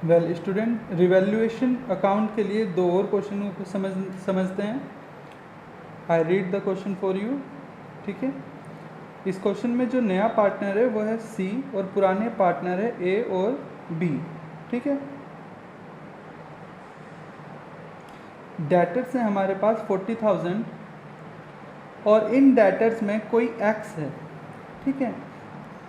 Well student, revaluation account के लिए दो और क्वेश्चनों को समझते हैं। I read the question for you. ठीक है, इस क्वेश्चन में जो नया पार्टनर है वो है सी और पुराने पार्टनर है ए और बी। ठीक है, डेटर्स है हमारे पास 40,000 और इन डेटर्स में कोई एक्स है। ठीक है,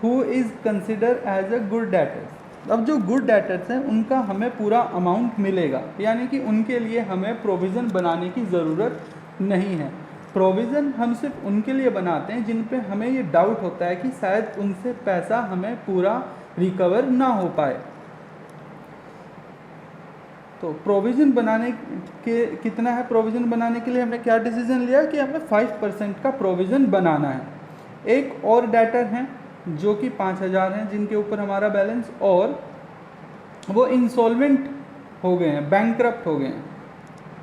who is consider as a good debtors. अब जो गुड डेटर्स हैं उनका हमें पूरा अमाउंट मिलेगा, यानी कि उनके लिए हमें प्रोविज़न बनाने की ज़रूरत नहीं है। प्रोविज़न हम सिर्फ उनके लिए बनाते हैं जिन पे हमें ये डाउट होता है कि शायद उनसे पैसा हमें पूरा रिकवर ना हो पाए। तो प्रोविज़न बनाने के कितना है, प्रोविज़न बनाने के लिए हमने क्या डिसीजन लिया कि हमें 5% का प्रोविज़न बनाना है। एक और डेटर हैं जो कि 5,000 हैं जिनके ऊपर हमारा बैलेंस, और वो इंसॉल्वेंट हो गए हैं, बैंकक्रप्ट हो गए हैं,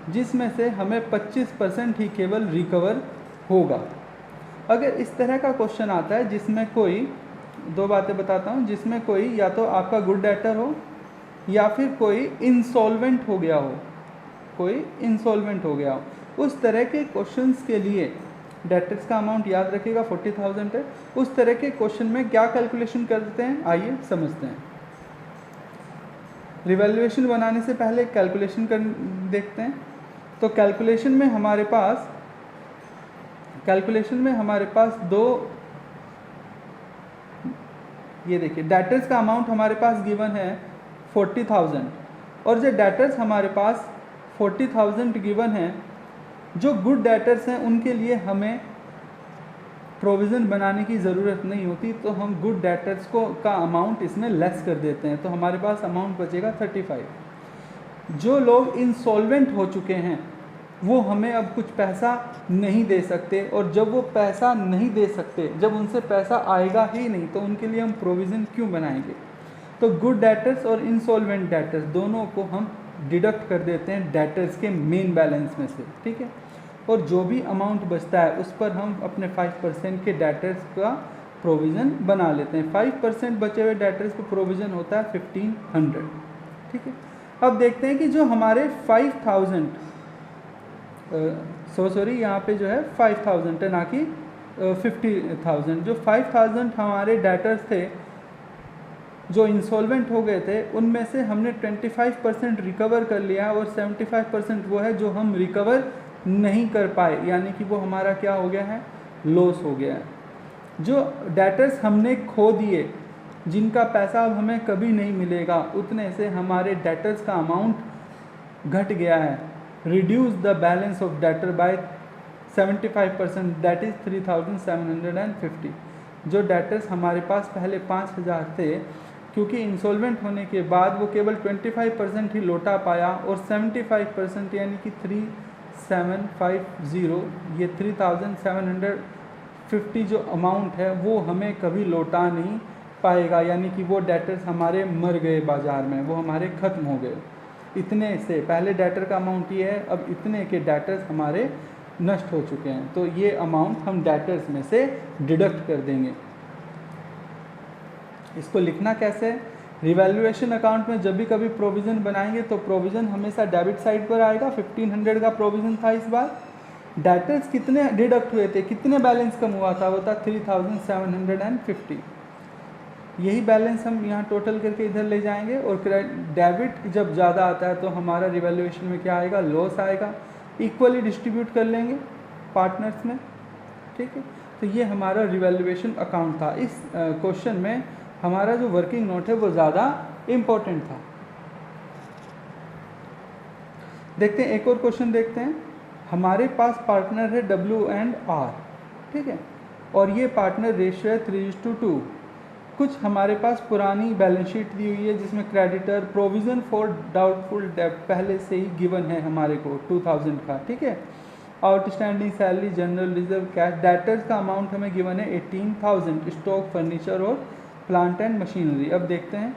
जिसमें से हमें 25% ही केवल रिकवर होगा। अगर इस तरह का क्वेश्चन आता है जिसमें कोई, दो बातें बताता हूँ, जिसमें कोई या तो आपका गुड डेटर हो या फिर कोई इंसॉल्वेंट हो गया हो, कोई इंसॉल्वेंट हो गया हो, उस तरह के क्वेश्चंस के लिए डेटर्स का अमाउंट याद रखिएगा 40,000 है। उस तरह के क्वेश्चन में क्या कैलकुलेशन करते हैं, आइए समझते हैं। रिवैल्यूएशन बनाने से पहले कैलकुलेशन कर देखते हैं। तो कैलकुलेशन में हमारे पास दो, ये देखिए डेटर्स का अमाउंट हमारे पास गिवन है 40,000 और जो डेटर्स हमारे पास 40,000 गिवन है, जो गुड डेटर्स हैं उनके लिए हमें प्रोविज़न बनाने की ज़रूरत नहीं होती, तो हम गुड डेटर्स को का अमाउंट इसमें लेस कर देते हैं, तो हमारे पास अमाउंट बचेगा 35। जो लोग इंसॉल्वेंट हो चुके हैं वो हमें अब कुछ पैसा नहीं दे सकते, और जब वो पैसा नहीं दे सकते, जब उनसे पैसा आएगा ही नहीं, तो उनके लिए हम प्रोविज़न क्यों बनाएंगे। तो गुड डेटर्स और इंसॉल्वेंट डेटर्स दोनों को हम डिडक्ट कर देते हैं डेटर्स के मेन बैलेंस में से। ठीक है, और जो भी अमाउंट बचता है उस पर हम अपने 5% के डेटर्स का प्रोविज़न बना लेते हैं। 5% बचे हुए डेटर्स को प्रोविज़न होता है 1,500। ठीक है, अब देखते हैं कि जो हमारे 5,000 यहाँ पे जो है 5,000 है, ना कि 50,000। जो 5,000 हमारे डेटर्स थे जो इंसॉल्वेंट हो गए थे, उनमें से हमने 25% रिकवर कर लिया और 75% वो है जो हम रिकवर नहीं कर पाए, यानी कि वो हमारा क्या हो गया है, लॉस हो गया है। जो डेटर्स हमने खो दिए, जिनका पैसा अब हमें कभी नहीं मिलेगा, उतने से हमारे डेटर्स का अमाउंट घट गया है। Reduce the balance of debtor by 75%, that is 3,750। जो डेटर्स हमारे पास पहले 5,000 थे, क्योंकि इंसॉल्वेंट होने के बाद वो केवल 25% ही लौटा पाया, और 75% यानी कि 3,750, ये 3,750 जो अमाउंट है वो हमें कभी लौटा नहीं पाएगा, यानी कि वो डेटर्स हमारे मर गए बाज़ार में, वो हमारे ख़त्म हो गए। इतने से पहले डेटर का अमाउंट ये है, अब इतने के डेटर्स हमारे नष्ट हो चुके हैं, तो ये अमाउंट हम डेटर्स में से डिडक्ट कर देंगे। इसको लिखना कैसे, रिवैल्यूएशन अकाउंट में जब भी कभी प्रोविज़न बनाएंगे तो प्रोविज़न हमेशा डेबिट साइड पर आएगा। 1,500 का प्रोविज़न था इस बार। डेटर्स कितने डिडक्ट हुए थे, कितने बैलेंस कम हुआ था, वो था 3,750। यही बैलेंस हम यहाँ टोटल करके इधर ले जाएंगे, और डेबिट जब ज़्यादा आता है तो हमारा रिवैल्यूएशन में क्या आएगा, लॉस आएगा। इक्वली डिस्ट्रीब्यूट कर लेंगे पार्टनर्स में। ठीक है, तो ये हमारा रिवैल्यूएशन अकाउंट था। इस क्वेश्चन में हमारा जो वर्किंग नोट है वो ज़्यादा इम्पोर्टेंट था। देखते हैं एक और क्वेश्चन देखते हैं। हमारे पास पार्टनर है W&R, ठीक है, और ये पार्टनर रेशियो है 3:2। कुछ हमारे पास पुरानी बैलेंस शीट दी हुई है जिसमें क्रेडिटर प्रोविज़न फॉर डाउटफुल डेब्ट पहले से ही गिवन है हमारे को 2,000 का। ठीक है, outstanding salary, general reserve, cash. Debtors का अमाउंट हमें गिवन है 18,000, स्टॉक, फर्नीचर और प्लांट एंड मशीनरी। अब देखते हैं,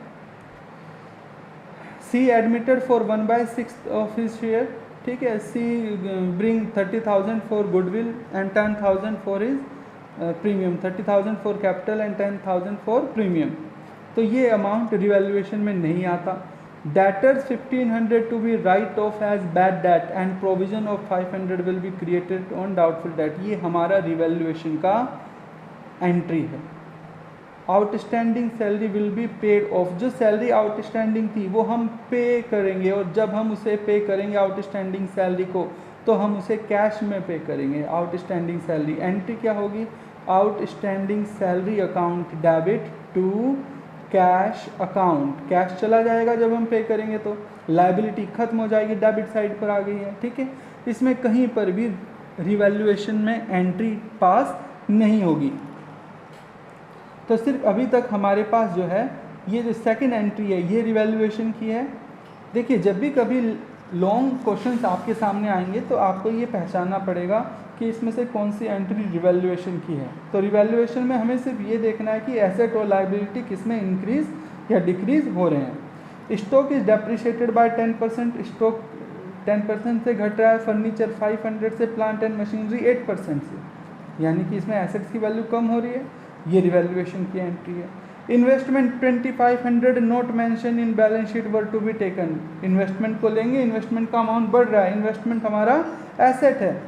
C admitted for 1/6 of his share. ठीक है, C bring 30,000 for goodwill and 10,000 for his premium, 30,000 for capital and 10,000 for premium. तो ये अमाउंट रिवैल्यूएशन में नहीं आता। Debtors 1500 to be write off as bad debt and provision of 500 will be created on doubtful debt. ये हमारा revaluation का entry है. Outstanding salary will be paid of. जो सैलरी आउटस्टैंडिंग थी वो हम पे करेंगे, और जब हम उसे पे करेंगे आउटस्टैंडिंग सैलरी को, तो हम उसे कैश में पे करेंगे. आउटस्टैंडिंग सैलरी एंट्री क्या होगी? Outstanding salary account debit to cash account. Cash चला जाएगा जब हम पे करेंगे, तो लायबिलिटी खत्म हो जाएगी, डेबिट साइड पर आ गई है. ठीक है, इसमें कहीं पर भी रिवैल्यूएशन में एंट्री पास नहीं होगी. तो सिर्फ अभी तक हमारे पास जो है ये जो सेकंड एंट्री है ये रिवैल्यूएशन की है. देखिए, जब भी कभी लॉन्ग क्वेश्चंस आपके सामने आएंगे तो आपको ये पहचानना पड़ेगा कि इसमें से कौन सी एंट्री रिवैल्यूएशन की है. तो रिवैल्यूएशन में हमें सिर्फ ये देखना है कि एसेट और लायबिलिटी किसमें इंक्रीज या डिक्रीज हो रहे हैं. Stock is depreciated by 10%. Stock 10% से घट रहा है. फर्नीचर 500 से, प्लांट एंड मशीनरी 8% से, यानी कि इसमें एसेट्स की वैल्यू कम हो रही है. ये रिवैल्यूएशन की एंट्री है. Investment 2500 not mention in balance sheet were to be taken. Investment को लेंगे, इन्वेस्टमेंट का अमाउंट बढ़ रहा है, इन्वेस्टमेंट हमारा एसेट है,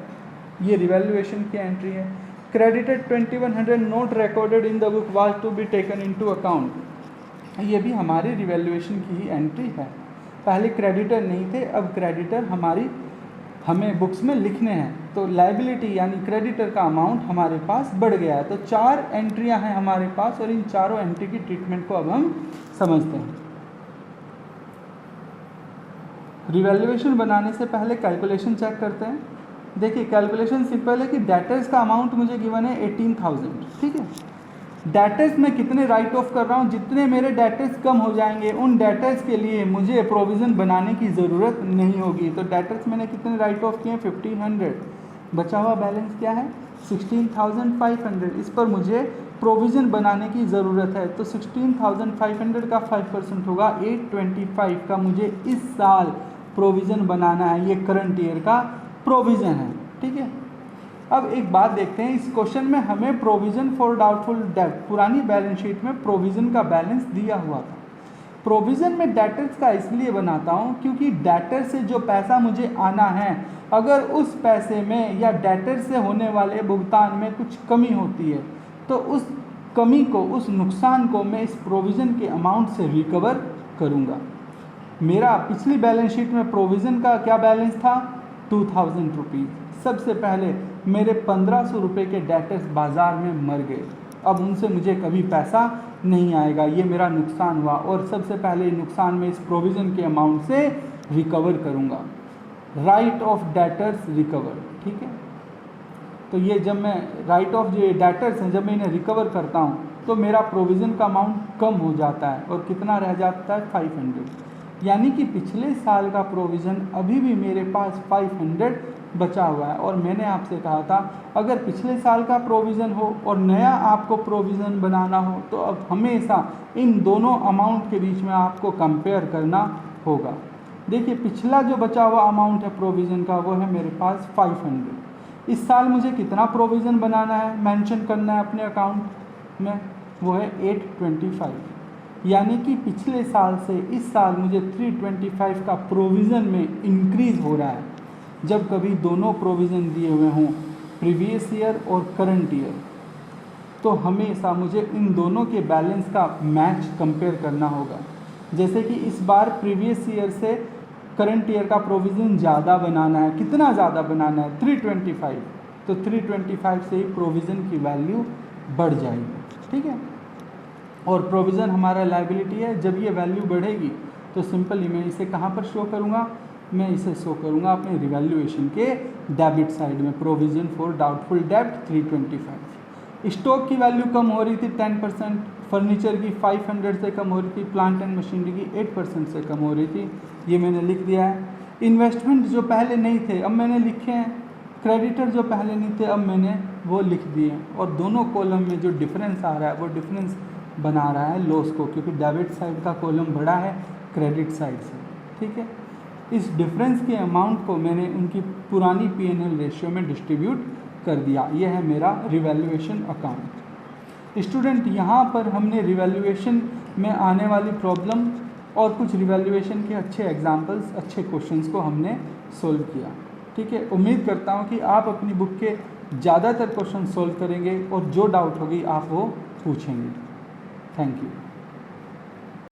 ये रिवैल्यूएशन की एंट्री है. Credited 2100 not recorded in the book was to be taken into account. ये भी हमारी रिवैल्यूएशन की ही एंट्री है. पहले क्रेडिटर नहीं थे, अब क्रेडिटर हमें बुक्स में लिखने हैं, तो लायबिलिटी यानी क्रेडिटर का अमाउंट हमारे पास बढ़ गया है. तो 4 एंट्रियां हैं हमारे पास, और इन चारों एंट्री की ट्रीटमेंट को अब हम समझते हैं. रिवैल्यूएशन बनाने से पहले कैलकुलेशन चेक करते हैं. देखिए, कैलकुलेशन सिंपल है कि डेटर्स का अमाउंट मुझे गिवन है 18,000. ठीक है, डेटर्स में कितने राइट ऑफ कर रहा हूँ, जितने मेरे डेटर्स कम हो जाएंगे उन डेटर्स के लिए मुझे प्रोविज़न बनाने की ज़रूरत नहीं होगी. तो डेटर्स मैंने कितने राइट ऑफ किए? 1500. बचा हुआ बैलेंस क्या है? 16,500. इस पर मुझे प्रोविज़न बनाने की ज़रूरत है. तो 16,500 का 5% होगा 825 का मुझे इस साल प्रोविज़न बनाना है. ये करंट ईयर का प्रोविज़न है. ठीक है, अब एक बात देखते हैं. इस क्वेश्चन में हमें प्रोविज़न फॉर डाउटफुल डेट, पुरानी बैलेंस शीट में प्रोविज़न का बैलेंस दिया हुआ था. प्रोविज़न में डेटर्स का इसलिए बनाता हूँ क्योंकि डेटर से जो पैसा मुझे आना है, अगर उस पैसे में या डेटर से होने वाले भुगतान में कुछ कमी होती है, तो उस कमी को, उस नुकसान को मैं इस प्रोविज़न के अमाउंट से रिकवर करूँगा. मेरा पिछली बैलेंस शीट में प्रोविज़न का क्या बैलेंस था? 2000 रुपीज़. सबसे पहले मेरे 1500 रुपये के डेटर्स बाज़ार में मर गए. अब उनसे मुझे कभी पैसा नहीं आएगा, ये मेरा नुकसान हुआ, और सबसे पहले नुकसान में इस प्रोविज़न के अमाउंट से रिकवर करूँगा. Right of debtors recover. ठीक है, तो ये जब मैं राइट ऑफ जो डेटर्स हैं, जब मैं इन्हें रिकवर करता हूँ तो मेरा प्रोविज़न का अमाउंट कम हो जाता है, और कितना रह जाता है? 500. यानी कि पिछले साल का प्रोविज़न अभी भी मेरे पास 500 बचा हुआ है. और मैंने आपसे कहा था अगर पिछले साल का प्रोविज़न हो और नया आपको प्रोविज़न बनाना हो, तो अब हमेशा इन दोनों अमाउंट के बीच में आपको कंपेयर करना होगा. देखिए, पिछला जो बचा हुआ अमाउंट है प्रोविज़न का, वो है मेरे पास 500. इस साल मुझे कितना प्रोविज़न बनाना है, मेंशन करना है अपने अकाउंट में, वो है 825. यानी कि पिछले साल से इस साल मुझे 325 का प्रोविज़न में इंक्रीज़ हो रहा है. जब कभी दोनों प्रोविज़न दिए हुए हों, प्रीवियस ईयर और करंट ईयर, तो हमेशा मुझे इन दोनों के बैलेंस का मैच कंपेयर करना होगा. जैसे कि इस बार प्रीवियस ईयर से करंट ईयर का प्रोविज़न ज़्यादा बनाना है. कितना ज़्यादा बनाना है? 325. तो 325 से ही प्रोविज़न की वैल्यू बढ़ जाएगी. ठीक है, और प्रोविज़न हमारा लायबिलिटी है. जब ये वैल्यू बढ़ेगी तो सिंपली मैं इसे कहाँ पर शो करूँगा? मैं इसे शो करूँगा अपने रिवैल्यूएशन के डेबिट साइड में. प्रोविज़न फॉर डाउटफुल डेब्ट 325. स्टॉक की वैल्यू कम हो रही थी 10%, फर्नीचर की 500 से कम हो रही थी, प्लांट एंड मशीनरी की 8% से कम हो रही थी. ये मैंने लिख दिया है. इन्वेस्टमेंट जो पहले नहीं थे अब मैंने लिखे हैं, क्रेडिटर जो पहले नहीं थे अब मैंने वो लिख दिए हैं. और दोनों कॉलम में जो डिफरेंस आ रहा है वो डिफरेंस बना रहा है लॉस को, क्योंकि डेबिट साइड का कॉलम बड़ा है क्रेडिट साइड से. ठीक है, इस डिफरेंस के अमाउंट को मैंने उनकी पुरानी P&L रेशियो में डिस्ट्रीब्यूट कर दिया. यह है मेरा रिवैल्यूएशन अकाउंट. स्टूडेंट, यहाँ पर हमने रिवैल्यूएशन में आने वाली प्रॉब्लम और कुछ रिवैल्यूएशन के अच्छे एग्जाम्पल्स, अच्छे क्वेश्चंस को हमने सोल्व किया। ठीक है, उम्मीद करता हूँ कि आप अपनी बुक के ज़्यादातर क्वेश्चन सोल्व करेंगे और जो डाउट होगी आप वो पूछेंगे। Thank you.